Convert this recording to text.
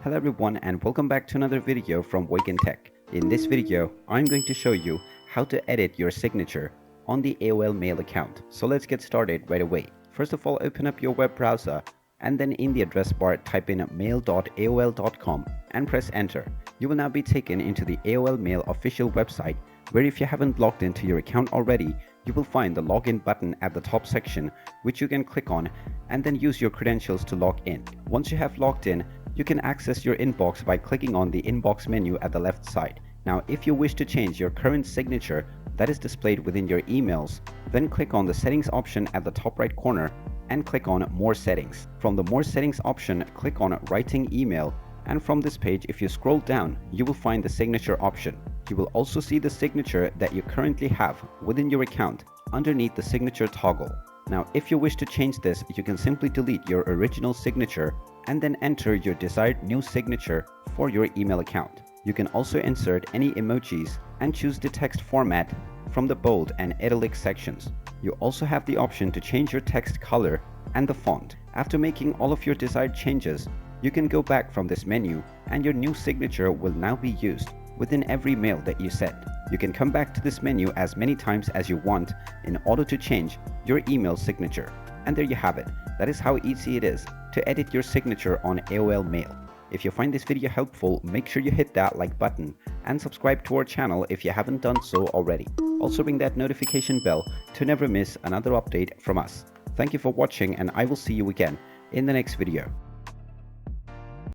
Hello everyone and welcome back to another video from Wake&Tech. In this video, I'm going to show you how to edit your signature on the AOL mail account. So let's get started right away. First of all, open up your web browser and then in the address bar type in mail.aol.com and press enter. You will now be taken into the AOL Mail official website, where if you haven't logged into your account already, you will find the login button at the top section, which you can click on and then use your credentials to log in. Once you have logged in, you can access your inbox by clicking on the inbox menu at the left side. Now, if you wish to change your current signature that is displayed within your emails, then click on the settings option at the top right corner and click on more settings. From the more settings option, click on writing email, and from this page, if you scroll down, you will find the signature option. You will also see the signature that you currently have within your account underneath the signature toggle. Now, if you wish to change this, you can simply delete your original signature and then enter your desired new signature for your email account. You can also insert any emojis and choose the text format from the bold and italic sections. You also have the option to change your text color and the font. After making all of your desired changes, you can go back from this menu and your new signature will now be used within every mail that you send. You can come back to this menu as many times as you want in order to change your email signature. And there you have it. That is how easy it is to edit your signature on AOL Mail. If you find this video helpful, make sure you hit that like button and subscribe to our channel if you haven't done so already. Also ring that notification bell to never miss another update from us. Thank you for watching and I will see you again in the next video.